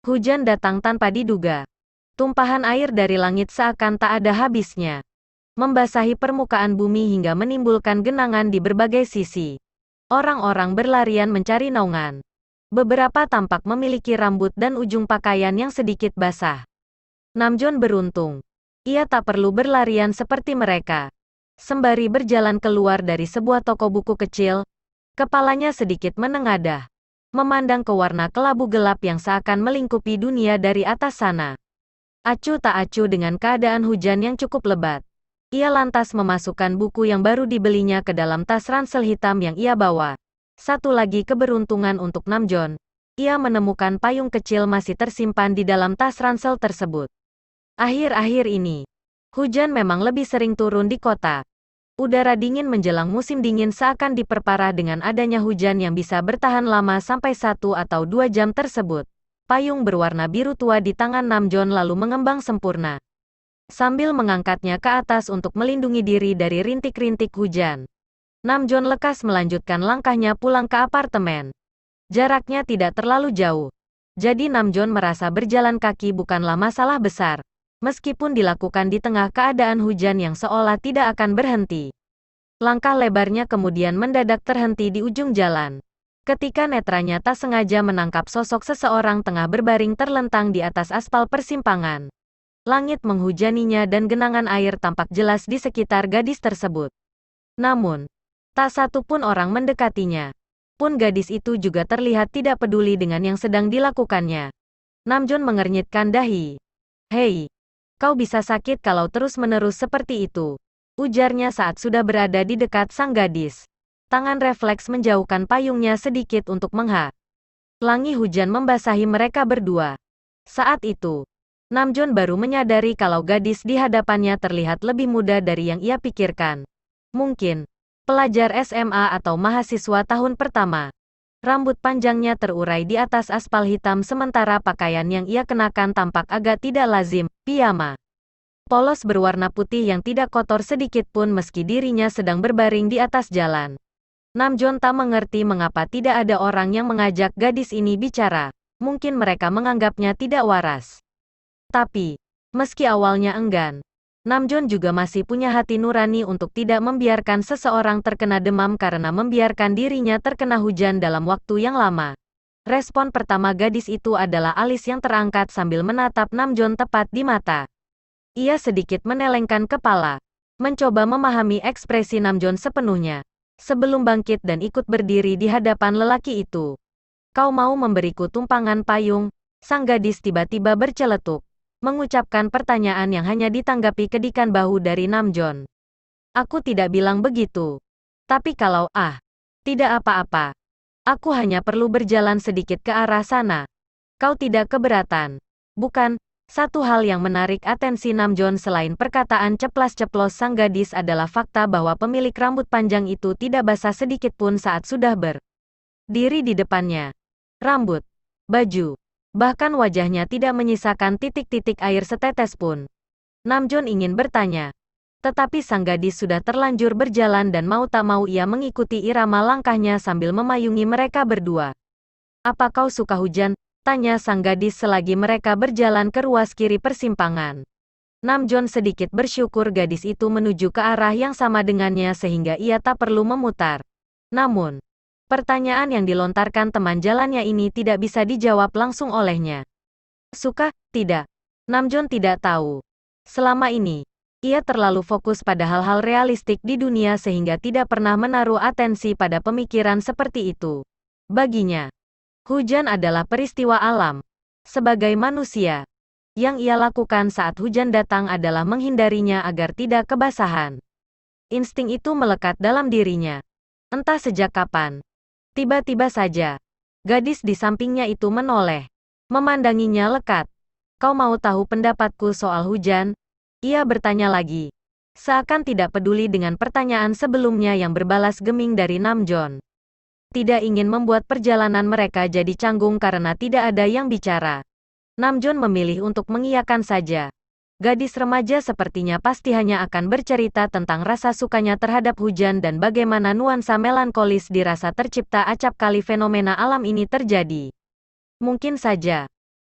Hujan datang tanpa diduga. Tumpahan air dari langit seakan tak ada habisnya, membasahi permukaan bumi hingga menimbulkan genangan di berbagai sisi. Orang-orang berlarian mencari naungan. Beberapa tampak memiliki rambut dan ujung pakaian yang sedikit basah. Namjoon beruntung. Ia tak perlu berlarian seperti mereka. Sembari berjalan keluar dari sebuah toko buku kecil, kepalanya sedikit menengadah, memandang ke warna kelabu gelap yang seakan melingkupi dunia dari atas sana. Acuh tak acuh dengan keadaan hujan yang cukup lebat. Ia lantas memasukkan buku yang baru dibelinya ke dalam tas ransel hitam yang ia bawa. Satu lagi keberuntungan untuk Namjoon. Ia menemukan payung kecil masih tersimpan di dalam tas ransel tersebut. Akhir-akhir ini, hujan memang lebih sering turun di kota. Udara dingin menjelang musim dingin seakan diperparah dengan adanya hujan yang bisa bertahan lama sampai 1 atau 2 jam tersebut. Payung berwarna biru tua di tangan Namjoon lalu mengembang sempurna. Sambil mengangkatnya ke atas untuk melindungi diri dari rintik-rintik hujan, Namjoon lekas melanjutkan langkahnya pulang ke apartemen. Jaraknya tidak terlalu jauh, jadi Namjoon merasa berjalan kaki bukanlah masalah besar, meskipun dilakukan di tengah keadaan hujan yang seolah tidak akan berhenti. Langkah lebarnya kemudian mendadak terhenti di ujung jalan, ketika netranya tak sengaja menangkap sosok seseorang tengah berbaring terlentang di atas aspal persimpangan. Langit menghujaninya dan genangan air tampak jelas di sekitar gadis tersebut. Namun, tak satu pun orang mendekatinya. Pun gadis itu juga terlihat tidak peduli dengan yang sedang dilakukannya. Namjoon mengernyitkan dahi. "Hei, kau bisa sakit kalau terus-menerus seperti itu," ujarnya saat sudah berada di dekat sang gadis. Tangan refleks menjauhkan payungnya sedikit untuk menghalangi hujan membasahi mereka berdua. Saat itu, Namjoon baru menyadari kalau gadis di hadapannya terlihat lebih muda dari yang ia pikirkan. Mungkin pelajar SMA atau mahasiswa tahun pertama. Rambut panjangnya terurai di atas aspal hitam sementara pakaian yang ia kenakan tampak agak tidak lazim, piyama polos berwarna putih yang tidak kotor sedikit pun meski dirinya sedang berbaring di atas jalan. Namjoon tak mengerti mengapa tidak ada orang yang mengajak gadis ini bicara. Mungkin mereka menganggapnya tidak waras. Tapi, meski awalnya enggan, Namjoon juga masih punya hati nurani untuk tidak membiarkan seseorang terkena demam karena membiarkan dirinya terkena hujan dalam waktu yang lama. Respon pertama gadis itu adalah alis yang terangkat sambil menatap Namjoon tepat di mata. Ia sedikit menelengkan kepala, mencoba memahami ekspresi Namjoon sepenuhnya, sebelum bangkit dan ikut berdiri di hadapan lelaki itu. "Kau mau memberiku tumpangan payung?" Sang gadis tiba-tiba berceletuk, mengucapkan pertanyaan yang hanya ditanggapi kedikan bahu dari Namjoon. "Aku tidak bilang begitu. Tapi kalau, tidak apa-apa. Aku hanya perlu berjalan sedikit ke arah sana. Kau tidak keberatan, bukan?" Satu hal yang menarik atensi Namjoon selain perkataan ceplas-ceplos sang gadis adalah fakta bahwa pemilik rambut panjang itu tidak basah sedikit pun saat sudah berdiri di depannya. Rambut, baju, bahkan wajahnya tidak menyisakan titik-titik air setetes pun. Namjoon ingin bertanya, tetapi sang gadis sudah terlanjur berjalan dan mau tak mau ia mengikuti irama langkahnya sambil memayungi mereka berdua. "Apa kau suka hujan?" tanya sang gadis selagi mereka berjalan ke ruas kiri persimpangan. Namjoon sedikit bersyukur gadis itu menuju ke arah yang sama dengannya sehingga ia tak perlu memutar. Namun, pertanyaan yang dilontarkan teman jalannya ini tidak bisa dijawab langsung olehnya. "Suka? Tidak." Namjoon tidak tahu. Selama ini, ia terlalu fokus pada hal-hal realistik di dunia sehingga tidak pernah menaruh atensi pada pemikiran seperti itu. Baginya, hujan adalah peristiwa alam. Sebagai manusia, yang ia lakukan saat hujan datang adalah menghindarinya agar tidak kebasahan. Insting itu melekat dalam dirinya. Entah sejak kapan. Tiba-tiba saja, gadis di sampingnya itu menoleh, memandanginya lekat. "Kau mau tahu pendapatku soal hujan?" Ia bertanya lagi, seakan tidak peduli dengan pertanyaan sebelumnya yang berbalas geming dari Namjoon. Tidak ingin membuat perjalanan mereka jadi canggung karena tidak ada yang bicara, Namjoon memilih untuk mengiyakan saja. Gadis remaja sepertinya pasti hanya akan bercerita tentang rasa sukanya terhadap hujan dan bagaimana nuansa melankolis dirasa tercipta acap kali fenomena alam ini terjadi. Mungkin saja,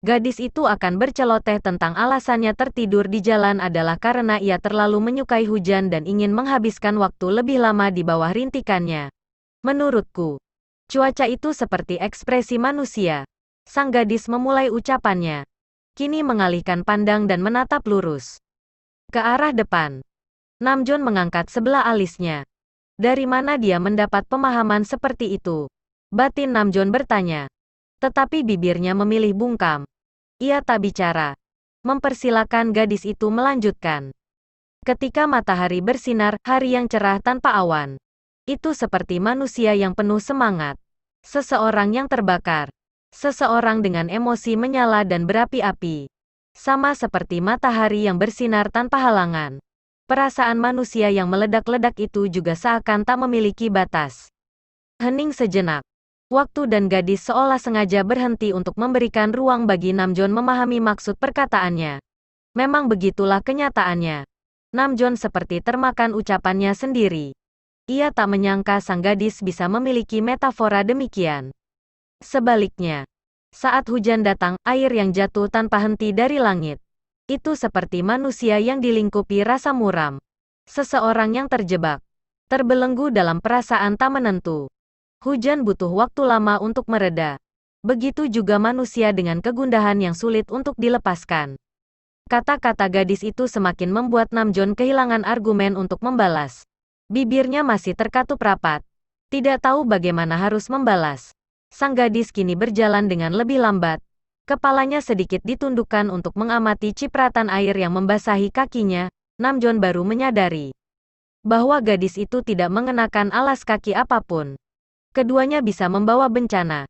Gadis itu akan berceloteh tentang alasannya tertidur di jalan adalah karena ia terlalu menyukai hujan dan ingin menghabiskan waktu lebih lama di bawah rintikannya. Menurutku, cuaca itu seperti ekspresi manusia. Sang gadis memulai ucapannya. Kini mengalihkan pandang dan menatap lurus ke arah depan. Namjoon mengangkat sebelah alisnya. Dari mana dia mendapat pemahaman seperti itu? Batin Namjoon bertanya. Tetapi bibirnya memilih bungkam. Ia tak bicara. Mempersilakan gadis itu melanjutkan. Ketika matahari bersinar, hari yang cerah tanpa awan. Itu seperti manusia yang penuh semangat. Seseorang yang terbakar. Seseorang dengan emosi menyala dan berapi-api. Sama seperti matahari yang bersinar tanpa halangan. Perasaan manusia yang meledak-ledak itu juga seakan tak memiliki batas. Hening sejenak. Waktu dan gadis seolah sengaja berhenti untuk memberikan ruang bagi Namjoon memahami maksud perkataannya. Memang begitulah kenyataannya. Namjoon seperti termakan ucapannya sendiri. Ia tak menyangka sang gadis bisa memiliki metafora demikian. Sebaliknya, saat hujan datang, air yang jatuh tanpa henti dari langit. Itu seperti manusia yang dilingkupi rasa muram. Seseorang yang terjebak, terbelenggu dalam perasaan tak menentu. Hujan butuh waktu lama untuk mereda. Begitu juga manusia dengan kegundahan yang sulit untuk dilepaskan. Kata-kata gadis itu semakin membuat Namjoon kehilangan argumen untuk membalas. Bibirnya masih terkatup rapat. Tidak tahu bagaimana harus membalas. Sang gadis kini berjalan dengan lebih lambat. Kepalanya sedikit ditundukkan untuk mengamati cipratan air yang membasahi kakinya. Namjoon baru menyadari bahwa gadis itu tidak mengenakan alas kaki apapun. Keduanya bisa membawa bencana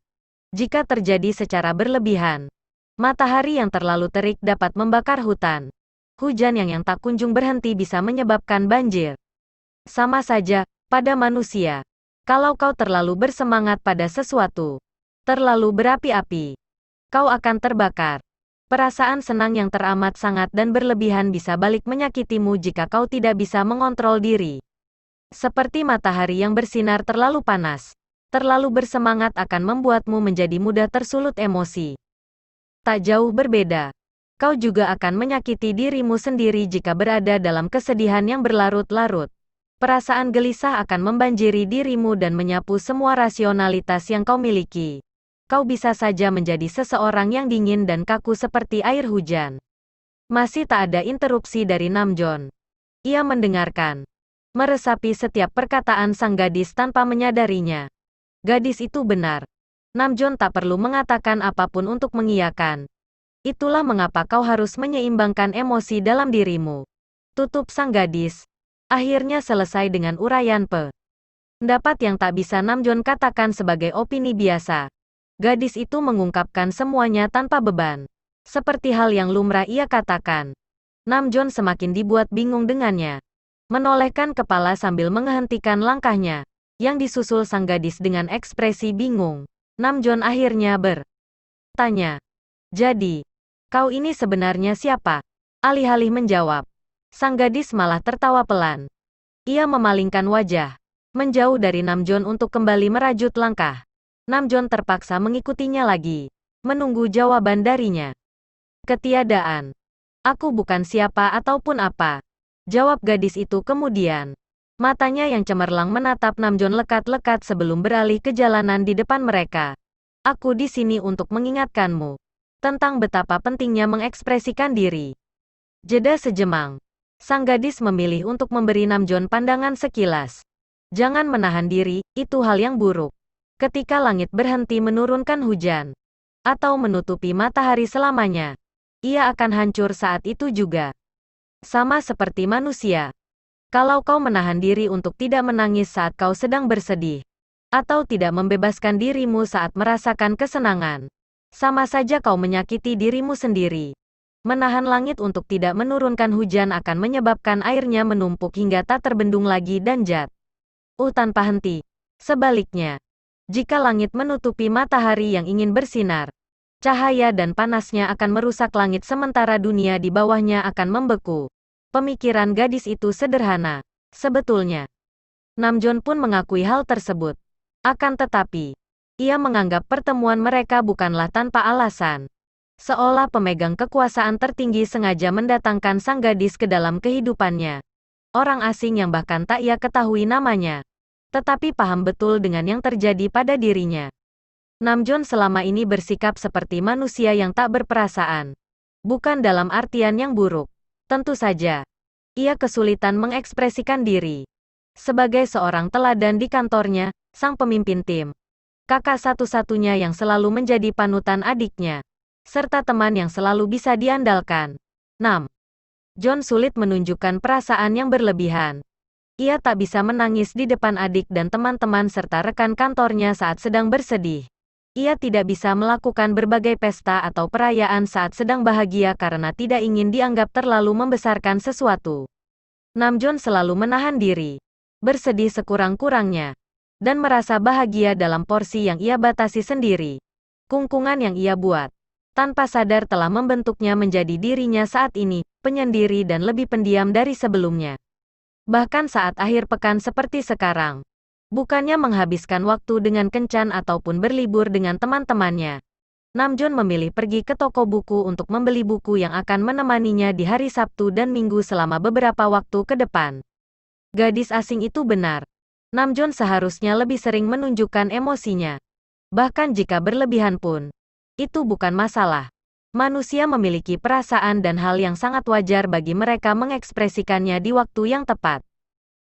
jika terjadi secara berlebihan. Matahari yang terlalu terik dapat membakar hutan. Hujan yang tak kunjung berhenti bisa menyebabkan banjir. Sama saja, pada manusia. Kalau kau terlalu bersemangat pada sesuatu, terlalu berapi-api, kau akan terbakar. Perasaan senang yang teramat sangat dan berlebihan bisa balik menyakitimu jika kau tidak bisa mengontrol diri. Seperti matahari yang bersinar terlalu panas. Terlalu bersemangat akan membuatmu menjadi mudah tersulut emosi. Tak jauh berbeda. Kau juga akan menyakiti dirimu sendiri jika berada dalam kesedihan yang berlarut-larut. Perasaan gelisah akan membanjiri dirimu dan menyapu semua rasionalitas yang kau miliki. Kau bisa saja menjadi seseorang yang dingin dan kaku seperti air hujan. Masih tak ada interupsi dari Namjoon. Ia mendengarkan, meresapi setiap perkataan sang gadis tanpa menyadarinya. Gadis itu benar. Namjoon tak perlu mengatakan apapun untuk mengiyakan. Itulah mengapa kau harus menyeimbangkan emosi dalam dirimu. Tutup sang gadis. Akhirnya selesai dengan uraian pendapat yang tak bisa Namjoon katakan sebagai opini biasa. Gadis itu mengungkapkan semuanya tanpa beban. Seperti hal yang lumrah ia katakan. Namjoon semakin dibuat bingung dengannya. Menolehkan kepala sambil menghentikan langkahnya. Yang disusul sang gadis dengan ekspresi bingung. Namjoon akhirnya bertanya. Jadi, kau ini sebenarnya siapa? Alih-alih menjawab, sang gadis malah tertawa pelan. Ia memalingkan wajah, menjauh dari Namjoon untuk kembali merajut langkah. Namjoon terpaksa mengikutinya lagi, menunggu jawaban darinya. Ketiadaan. Aku bukan siapa ataupun apa. Jawab gadis itu kemudian. Matanya yang cemerlang menatap Namjoon lekat-lekat sebelum beralih ke jalanan di depan mereka. Aku di sini untuk mengingatkanmu tentang betapa pentingnya mengekspresikan diri. Jeda sejemang. Sang gadis memilih untuk memberi Namjoon pandangan sekilas. Jangan menahan diri, itu hal yang buruk. Ketika langit berhenti menurunkan hujan, atau menutupi matahari selamanya, ia akan hancur saat itu juga. Sama seperti manusia. Kalau kau menahan diri untuk tidak menangis saat kau sedang bersedih, atau tidak membebaskan dirimu saat merasakan kesenangan, sama saja kau menyakiti dirimu sendiri. Menahan langit untuk tidak menurunkan hujan akan menyebabkan airnya menumpuk hingga tak terbendung lagi dan jatuh tanpa henti. Sebaliknya, jika langit menutupi matahari yang ingin bersinar, cahaya dan panasnya akan merusak langit sementara dunia di bawahnya akan membeku. Pemikiran gadis itu sederhana. Sebetulnya, Namjoon pun mengakui hal tersebut. Akan tetapi, ia menganggap pertemuan mereka bukanlah tanpa alasan. Seolah pemegang kekuasaan tertinggi sengaja mendatangkan sang gadis ke dalam kehidupannya. Orang asing yang bahkan tak ia ketahui namanya. Tetapi paham betul dengan yang terjadi pada dirinya. Namjoon selama ini bersikap seperti manusia yang tak berperasaan. Bukan dalam artian yang buruk. Tentu saja, ia kesulitan mengekspresikan diri. Sebagai seorang teladan di kantornya, sang pemimpin tim, kakak satu-satunya yang selalu menjadi panutan adiknya, serta teman yang selalu bisa diandalkan. John sulit menunjukkan perasaan yang berlebihan. Ia tak bisa menangis di depan adik dan teman-teman serta rekan kantornya saat sedang bersedih. Ia tidak bisa melakukan berbagai pesta atau perayaan saat sedang bahagia karena tidak ingin dianggap terlalu membesarkan sesuatu. Namjoon selalu menahan diri, bersedih sekurang-kurangnya, dan merasa bahagia dalam porsi yang ia batasi sendiri. Kungkungan yang ia buat, tanpa sadar telah membentuknya menjadi dirinya saat ini, penyendiri dan lebih pendiam dari sebelumnya. Bahkan saat akhir pekan seperti sekarang, bukannya menghabiskan waktu dengan kencan ataupun berlibur dengan teman-temannya, Namjoon memilih pergi ke toko buku untuk membeli buku yang akan menemaninya di hari Sabtu dan Minggu selama beberapa waktu ke depan. Gadis asing itu benar. Namjoon seharusnya lebih sering menunjukkan emosinya. Bahkan jika berlebihan pun, itu bukan masalah. Manusia memiliki perasaan dan hal yang sangat wajar bagi mereka mengekspresikannya di waktu yang tepat.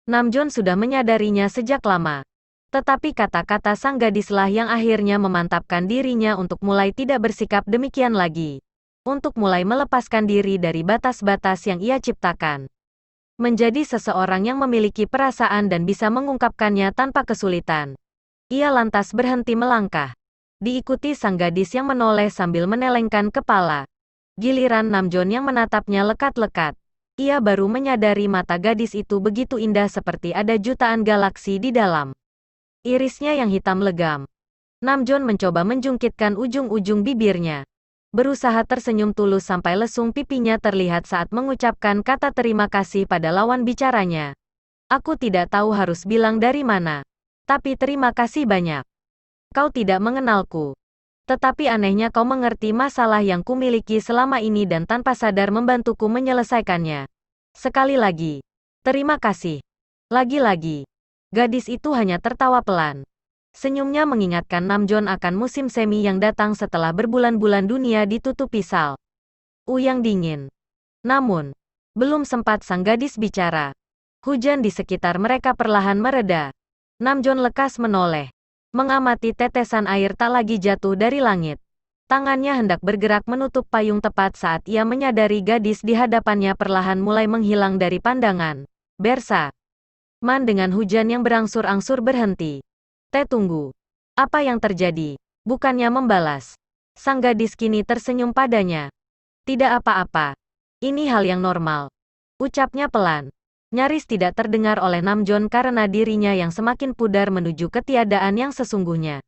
Namjoon sudah menyadarinya sejak lama. Tetapi kata-kata sang gadislah yang akhirnya memantapkan dirinya untuk mulai tidak bersikap demikian lagi. Untuk mulai melepaskan diri dari batas-batas yang ia ciptakan. Menjadi seseorang yang memiliki perasaan dan bisa mengungkapkannya tanpa kesulitan. Ia lantas berhenti melangkah. Diikuti sang gadis yang menoleh sambil menelengkan kepala. Giliran Namjoon yang menatapnya lekat-lekat. Ia baru menyadari mata gadis itu begitu indah seperti ada jutaan galaksi di dalam. Irisnya yang hitam legam. Namjoon mencoba menjungkitkan ujung-ujung bibirnya. Berusaha tersenyum tulus sampai lesung pipinya terlihat saat mengucapkan kata terima kasih pada lawan bicaranya. Aku tidak tahu harus bilang dari mana. Tapi terima kasih banyak. Kau tidak mengenalku. Tetapi anehnya kau mengerti masalah yang kumiliki selama ini dan tanpa sadar membantuku menyelesaikannya. Sekali lagi. Terima kasih. Lagi-lagi. Gadis itu hanya tertawa pelan. Senyumnya mengingatkan Namjoon akan musim semi yang datang setelah berbulan-bulan dunia ditutupi salju yang dingin. Namun, belum sempat sang gadis bicara. Hujan di sekitar mereka perlahan mereda. Namjoon lekas menoleh. Mengamati tetesan air tak lagi jatuh dari langit. Tangannya hendak bergerak menutup payung tepat saat ia menyadari gadis di hadapannya perlahan mulai menghilang dari pandangan. Bersa. Man dengan hujan yang berangsur-angsur berhenti. Tunggu. Apa yang terjadi? Bukannya membalas. Sang gadis kini tersenyum padanya. Tidak apa-apa. Ini hal yang normal. Ucapnya pelan. Nyaris tidak terdengar oleh Namjoon karena dirinya yang semakin pudar menuju ketiadaan yang sesungguhnya.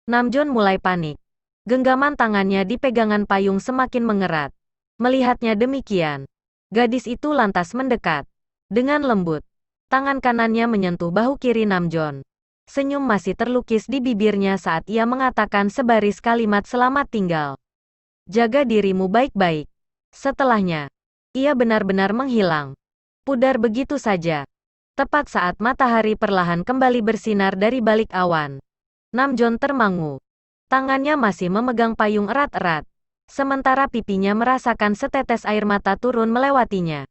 Namjoon mulai panik. Genggaman tangannya di pegangan payung semakin mengerat. Melihatnya demikian, gadis itu lantas mendekat. Dengan lembut, tangan kanannya menyentuh bahu kiri Namjoon. Senyum masih terlukis di bibirnya saat ia mengatakan sebaris kalimat selamat tinggal. Jaga dirimu baik-baik. Setelahnya, ia benar-benar menghilang. Pudar begitu saja. Tepat saat matahari perlahan kembali bersinar dari balik awan. Namjoon termangu. Tangannya masih memegang payung erat-erat. Sementara pipinya merasakan setetes air mata turun melewatinya.